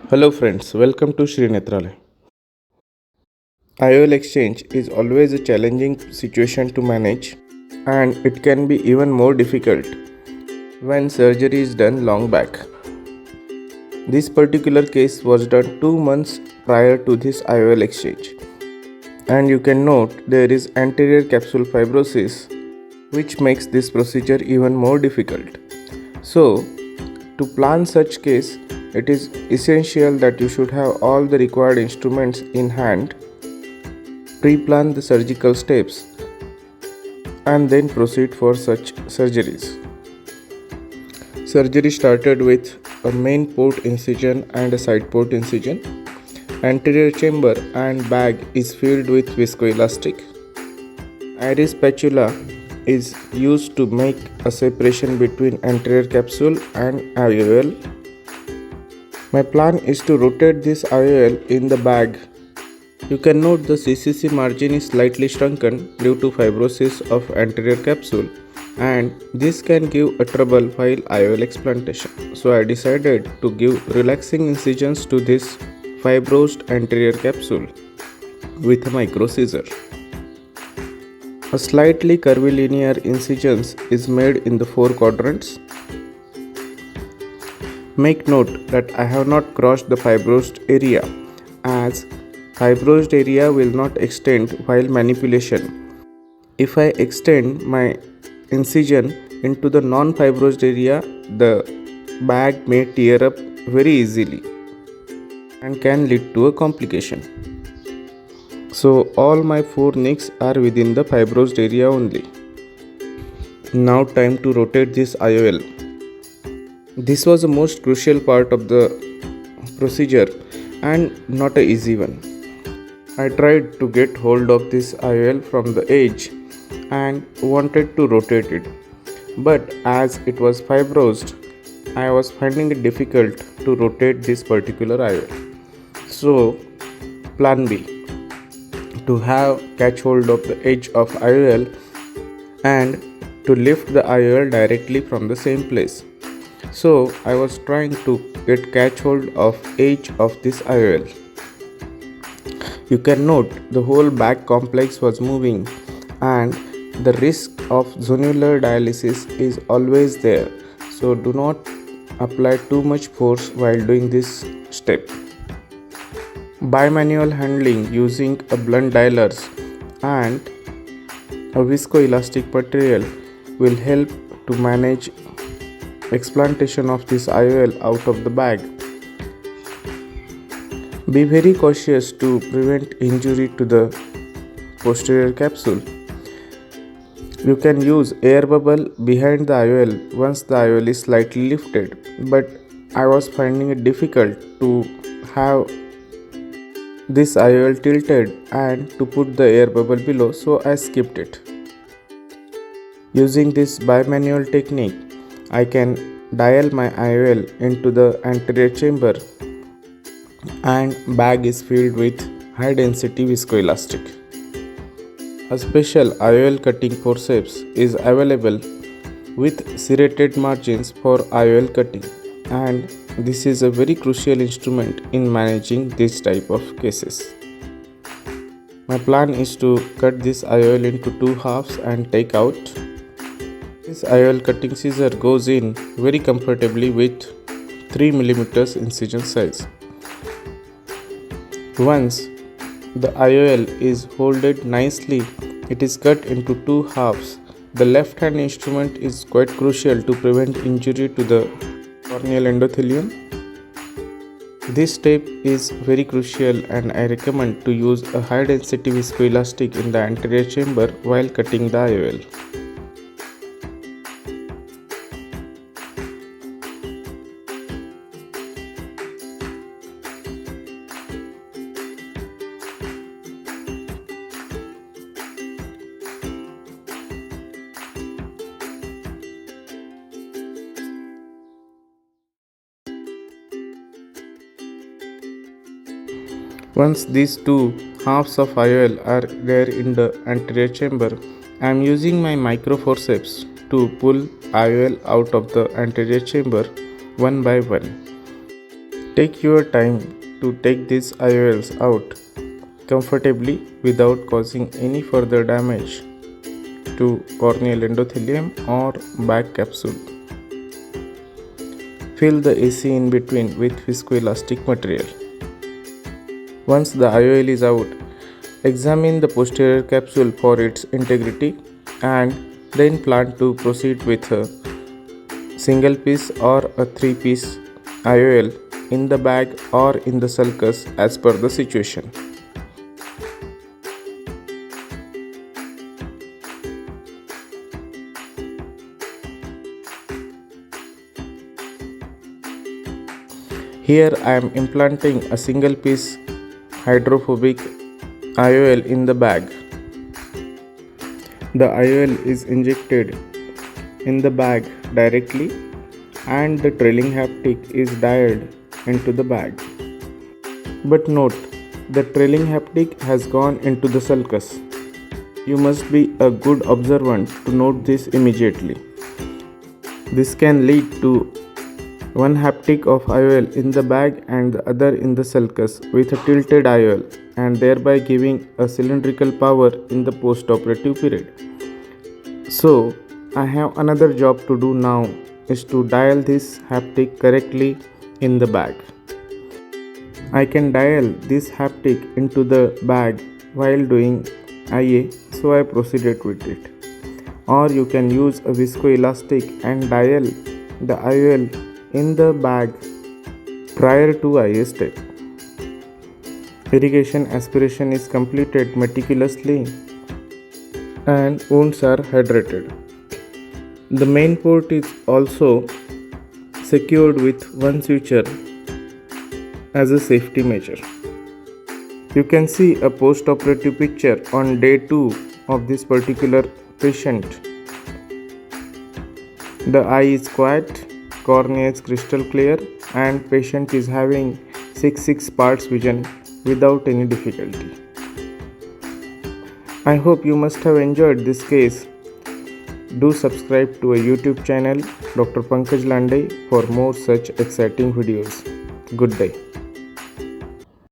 Hello friends, welcome to Shri Netralaya. IOL exchange is always a challenging situation to manage, and it can be even more difficult when surgery is done long back. This particular case was done 2 months prior to this IOL exchange, and you can note there is anterior capsule fibrosis, which makes this procedure even more difficult. So, to plan such case, it is essential that you should have all the required instruments in hand, pre-plan the surgical steps, and then proceed for such surgeries. Surgery started with a main port incision and a side port incision. Anterior chamber and bag is filled with viscoelastic. Iris spatula is used to make a separation between anterior capsule and IOL. My plan is to rotate this IOL in the bag. You can note the CCC margin is slightly shrunken due to fibrosis of anterior capsule, and this can give a trouble while IOL explantation. So I decided to give relaxing incisions to this fibrosed anterior capsule with a micro scissor. A slightly curvilinear incisions is made in the 4 quadrants. Make note that I have not crossed the fibrosed area, as fibrosed area will not extend while manipulation. If I extend my incision into the non-fibrosed area, the bag may tear up very easily and can lead to a complication. So all my 4 nicks are within the fibrosed area only. Now time to rotate this IOL. This was the most crucial part of the procedure and not an easy one. I tried to get hold of this IOL from the edge and wanted to rotate it, but as it was fibrosed, I was finding it difficult to rotate this particular IOL. So plan B, to have catch hold of the edge of IOL and to lift the IOL directly from the same place. So I was trying to get catch hold of edge of this IOL. You can note the whole back complex was moving, and the risk of zonular dialysis is always there. So do not apply too much force while doing this step. Bimanual handling using a blunt dialers and a viscoelastic material will help to manage explantation of this IOL out of the bag. Be very cautious to prevent injury to the posterior capsule. You can use air bubble behind the IOL once the IOL is slightly lifted, but I was finding it difficult to have this IOL tilted and to put the air bubble below, so I skipped it. Using this bimanual technique, I can dial my IOL into the anterior chamber and bag is filled with high density viscoelastic. A special IOL cutting forceps is available with serrated margins for IOL cutting, and this is a very crucial instrument in managing this type of cases. My plan is to cut this IOL into 2 halves and take out. This IOL cutting scissor goes in very comfortably with 3 mm incision size. Once the IOL is folded nicely, it is cut into 2 halves. The left hand instrument is quite crucial to prevent injury to the corneal endothelium. This step is very crucial, and I recommend to use a high density viscoelastic in the anterior chamber while cutting the IOL. Once these 2 halves of IOL are there in the anterior chamber, I am using my micro forceps to pull IOL out of the anterior chamber one by one. Take your time to take these IOLs out comfortably without causing any further damage to corneal endothelium or bag capsule. Fill the AC in between with viscoelastic material. Once the IOL is out, examine the posterior capsule for its integrity and then plan to proceed with a single piece or a 3-piece IOL in the bag or in the sulcus as per the situation. Here I am implanting a single piece hydrophobic IOL in the bag. The IOL is injected in the bag directly and the trailing haptic is dialed into the bag. But note, the trailing haptic has gone into the sulcus. You must be a good observant to note this immediately. This can lead to one haptic of IOL in the bag and the other in the sulcus with a tilted IOL and thereby giving a cylindrical power in the post-operative period. So, I have another job to do now is to dial this haptic correctly in the bag. I can dial this haptic into the bag while doing IA, so I proceeded with it. Or you can use a viscoelastic and dial the IOL in the bag prior to IA step. Irrigation aspiration is completed meticulously and wounds are hydrated. The main port is also secured with one suture as a safety measure. You can see a post-operative picture on day 2 of this particular patient. The eye is quiet, cornea is crystal clear and patient is having 6 parts vision without any difficulty. I hope you must have enjoyed this case. Do subscribe to our YouTube channel Dr. Pankaj Landai for more such exciting videos. Good day.